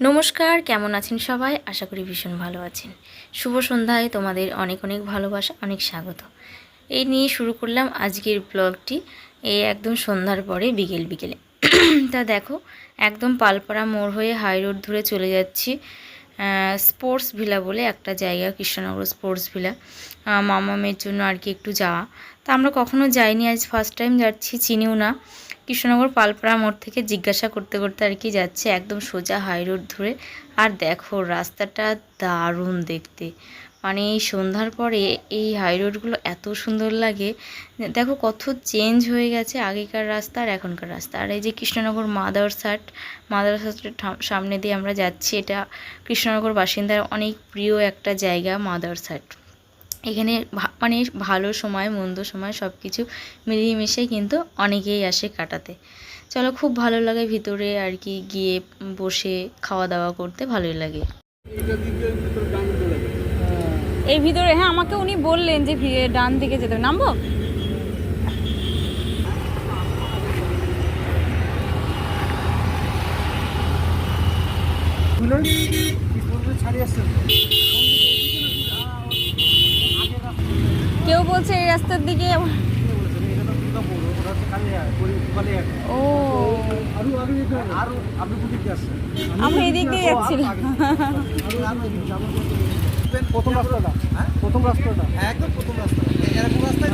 নমস্কার, কেমন আছেন সবাই? আশা করি ভীষণ ভালো আছেন। শুভ সন্ধ্যায় তোমাদের অনেক অনেক ভালোবাসা, অনেক স্বাগত। এই নিয়ে শুরু করলাম আজকের ব্লগটি। এই একদম সন্ধ্যার পরে বিকেল বিকেলে তা দেখো, একদম পালপাড়া মোড় হয়ে হাই রোড ধরে চলে যাচ্ছি স্পোর্টস ভিলা বলে একটা জায়গা, কৃষ্ণনগর স্পোর্টস ভিলা। মামামের জন্য আর কি একটু যাওয়া। তা আমরা কখনো যাইনি, আজ ফার্স্ট টাইম যাচ্ছি, চিনিও না। কৃষ্ণনগর পালপাড়া মোড় থেকে জিজ্ঞাসা করতে করতে আর কি যাচ্ছে একদম সোজা হাই রোড ধরে। আর দেখো রাস্তাটা দারুণ দেখতে, মানে এই সন্ধ্যার পরে এই হাই রোডগুলো এত সুন্দর লাগে। দেখো কত চেঞ্জ হয়ে গেছে আগেকার রাস্তা আর এখনকার রাস্তা। আর এই যে কৃষ্ণনগর মাদারসাটের সামনে দিয়ে আমরা যাচ্ছি। এটা কৃষ্ণনগর বাসিন্দার অনেক প্রিয় একটা জায়গা মাদারসাট। এখানে মানে ভালো সময় মন্দ সময় সব কিছু মিলিয়ে মিশে কিন্তু অনেকেই আসে কাটাতে। চলো, খুব ভালো লাগে ভিতরে আর কি গিয়ে বসে খাওয়া দাওয়া করতে ভালোই লাগে। এই ভিতরে, হ্যাঁ, আমাকে উনি বললেন যে ডান দিকে যেতে হবে। নামবো? কেউ বলছে এই রাস্তার দিকে। ও, আমরা এদিক দিয়ে যাচ্ছিলাম। প্রথম রাস্তাটা, প্রথম রাস্তাটা একদম প্রথম রাস্তা, এরকম রাস্তায়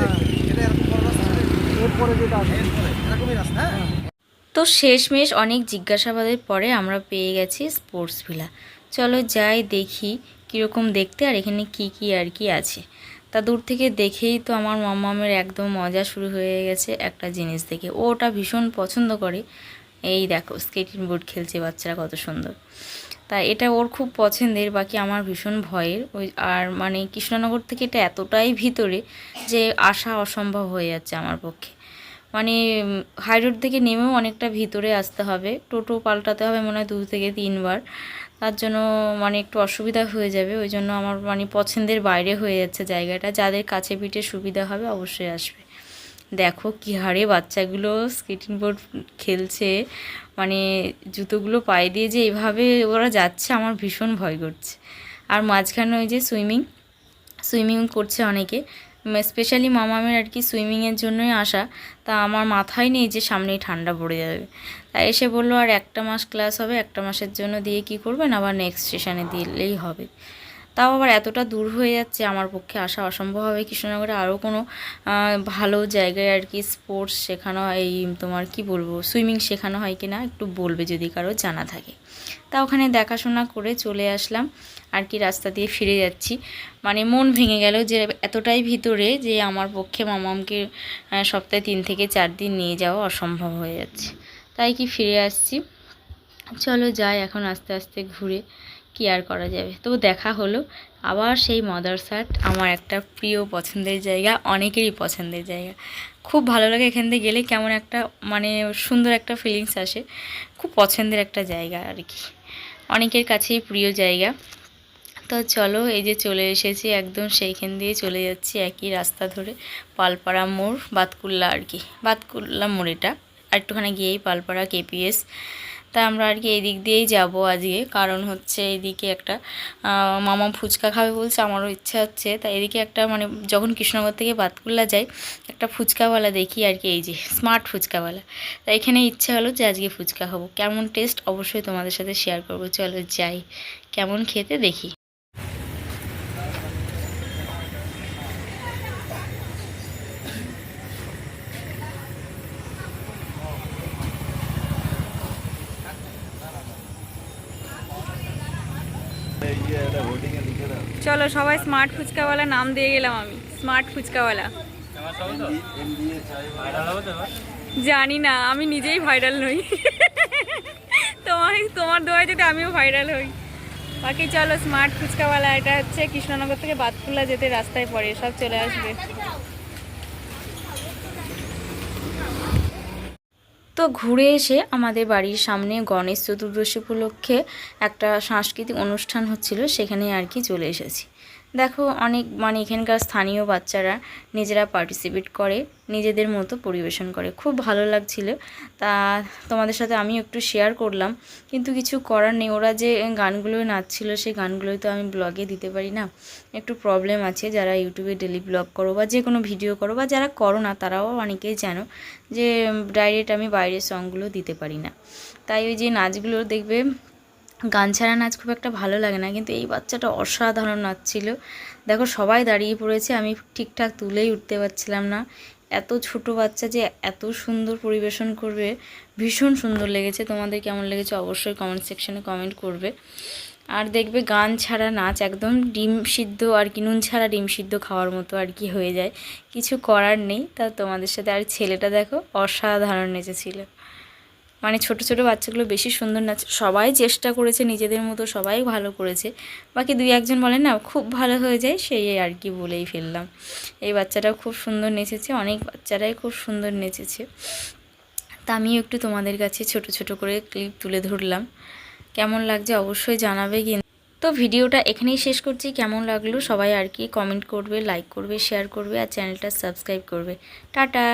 এটা এরকম বড় রাস্তা, এরপরে যেটা আছে এরকমই রাস্তা। তো শেষমেশ অনেক জিজ্ঞাসাবাদের পরে আমরা পেয়ে গেছি স্পোর্টস ভিলা। চলো যাই দেখি কীরকম দেখতে আর এখানে কি কি আর কি আছে। তা দূর থেকে দেখেই তো আমার মামামের একদম মজা শুরু হয়ে গেছে একটা জিনিস দেখে। ও ওটা ভীষণ পছন্দ করে। এই দেখো স্কেটিং বোর্ড খেলছে বাচ্চারা, কত সুন্দর। তা এটা ওর খুব পছন্দের, বাকি আমার ভীষণ ভয়ের। ওই আর মানে কৃষ্ণনগর থেকে এটা এতটাই ভিতরে যে আসা অসম্ভব হয়ে যাচ্ছে আমার পক্ষে। মানে হাই রোড থেকে নেমেও অনেকটা ভিতরে আসতে হবে, টোটো পাল্টাতে হবে মনে হয় 2 থেকে 3 বার। তার জন্য মানে একটু অসুবিধা হয়ে যাবে। ওই জন্য আমার মানে পছন্দের বাইরে হয়ে যাচ্ছে জায়গাটা। যাদের কাছে পিঠে সুবিধা হবে অবশ্যই আসবে। দেখো কী হারে বাচ্চাগুলো স্কেটিং বোর্ড খেলছে, মানে জুতোগুলো পায়ে দিয়ে যে এইভাবে ওরা যাচ্ছে আমার ভীষণ ভয় করছে। আর মাঝখানে ওই যে সুইমিং করছে অনেকে, স্পেশালি মামামের আর কি সুইমিংয়ের জন্যই আসা। তা আমার মাথায় নেই যে সামনেই ঠান্ডা পড়ে যাবে। তাই এসে বললো আর 1 মাস ক্লাস হবে, 1 মাসের জন্য দিয়ে কি করবেন, আবার নেক্সট সেশনে দিলেই হবে। তাও আবার এতটা দূর হয়ে যাচ্ছে, আমার পক্ষে আসা অসম্ভব হবে। কৃষ্ণনগরে আরও কোনো ভালো জায়গায় আর কি স্পোর্টস শেখানো হয়, এই তোমার কি বলবো, সুইমিং শেখানো হয় কি না একটু বলবে যদি কারো জানা থাকে। তা ওখানে দেখাশোনা করে চলে আসলাম আর কি, রাস্তা দিয়ে ফিরে যাচ্ছি। মানে মন ভেঙে গেল যে এতটাই ভিতরে যে আমার পক্ষে মামামকে সপ্তাহে 3 থেকে 4 দিন নিয়ে যাওয়া অসম্ভব হয়ে যাচ্ছে। তাই কি ফিরে আসছি। চলো যাই এখন আস্তে আস্তে ঘুরে, কি আর করা যাবে। তো দেখা হলো আবার সেই মাদারসাট, আমার একটা প্রিয় পছন্দের জায়গা, অনেকেরই পছন্দের জায়গা। খুব ভালো লাগে এখান থেকে গেলে, কেমন একটা মানে সুন্দর একটা ফিলিংস আসে। খুব পছন্দের একটা জায়গা আর কি, অনেকের কাছেই প্রিয় জায়গা। তো চলো এই যে চলে এসেছি একদম সেইখান দিয়ে চলে যাচ্ছি একই রাস্তা ধরে পালপাড়া মোড়, বাতকুল্লা আর কি, বাতকুল্লা মোড় এটা। আর একটুখানি গিয়েই পালপাড়া কেপিএস। তা আমরা আর কি এই দিক দিয়েই যাবো আজকে, কারণ হচ্ছে এইদিকে একটা মামা ফুচকা খাবে বলছে, আমারও ইচ্ছা হচ্ছে। তাই এদিকে একটা মানে যখন কৃষ্ণনগর থেকে বাতকুল্লা যাই একটা ফুচকাওয়ালা দেখি আর কি, এই যে স্মার্ট ফুচকাওয়ালা। তাই এখানে ইচ্ছা হলো যে আজকে ফুচকা খাবো। কেমন টেস্ট অবশ্যই তোমাদের সাথে শেয়ার করবো। চলো যাই, কেমন খেতে দেখি। চলো সবাই স্মার্ট ফুচকাওয়ালা নাম দিয়ে গেলাম আমি, স্মার্ট ফুচকাওয়ালা। জানি না, আমি নিজেই ভাইরাল নই। তোমার দোয়ায় যদি আমিও ভাইরাল হই। বাকি চলো স্মার্ট ফুচকাওয়ালা, এটা হচ্ছে কৃষ্ণনগর থেকে বাতকুল্লা যেতে রাস্তায় পড়ে, সব চলে আসবে। তো ঘুরে এসে আমাদের বাড়ির সামনে গণেশ চতুর্দশী উপলক্ষে একটা সাংস্কৃতিক অনুষ্ঠান হচ্ছিল, সেখানে আর কি চলে এসেছি। দেখো অনেক মানে এখানকার স্থানীয় বাচ্চারা নিজেরা পার্টিসিপেট করে, নিজেদের মতো পরিবেশন করে, খুব ভালো লাগছিল। তা তোমাদের সাথে আমি একটু শেয়ার করলাম, কিন্তু কিছু করার নেই। ওরা যে গানগুলো নাচছিল সেই গানগুলোই তো আমি ব্লগে দিতে পারি না, একটু প্রবলেম আছে। যারা ইউটিউবে ডেলি ব্লগ করো বা যে কোনো ভিডিও করো বা যারা করো না তারাও অনেকেই জানো যে ডাইরেক্ট আমি বাইরের সংগুলো দিতে পারি না। তাই ওই যে নাচগুলো দেখবে, গান ছাড়া নাচ খুব একটা ভালো লাগে না, কিন্তু এই বাচ্চাটা অসাধারণ নাচছিল। দেখো সবাই দাঁড়িয়ে পড়েছে, আমি ঠিকঠাক তুলেই উঠতে পারছিলাম না। এত ছোট বাচ্চা যে এত সুন্দর পরিবেশন করবে, ভীষণ সুন্দর লেগেছে। তোমাদের কেমন লেগেছে অবশ্যই কমেন্ট সেকশনে কমেন্ট করবে। আর দেখবে গান ছাড়া নাচ একদম ডিম সিদ্ধ আর কি, নুন ছাড়া ডিম সিদ্ধ খাওয়ার মতো আর কি হয়ে যায়, কিছু করার নেই। তা তোমাদের সাথে আর ছেলেটা দেখো অসাধারণ নেচেছিল। মানে ছোট ছোট বাচ্চাগুলো বেশি সুন্দর নাচ, সবাই চেষ্টা করেছে নিজেদের মতো, সবাই ভালো করেছে। বাকি দুই একজন বলে না খুব ভালো হয়ে যায়, সেই আর কি বলেই ফেললাম। এই বাচ্চাটাও খুব সুন্দর নেচেছে, অনেক বাচ্চারাই খুব সুন্দর নেচেছে। তা আমিও একটু তোমাদের কাছে ছোট ছোট করে ক্লিপ তুলে ধরলাম। কেমন লাগছে অবশ্যই জানাবে। কিন্তু তো ভিডিওটা এখানেই শেষ করছি। কেমন লাগলো সবাই আর কি কমেন্ট করবে, লাইক করবে, শেয়ার করবে আর চ্যানেলটা সাবস্ক্রাইব করবে। টাটা।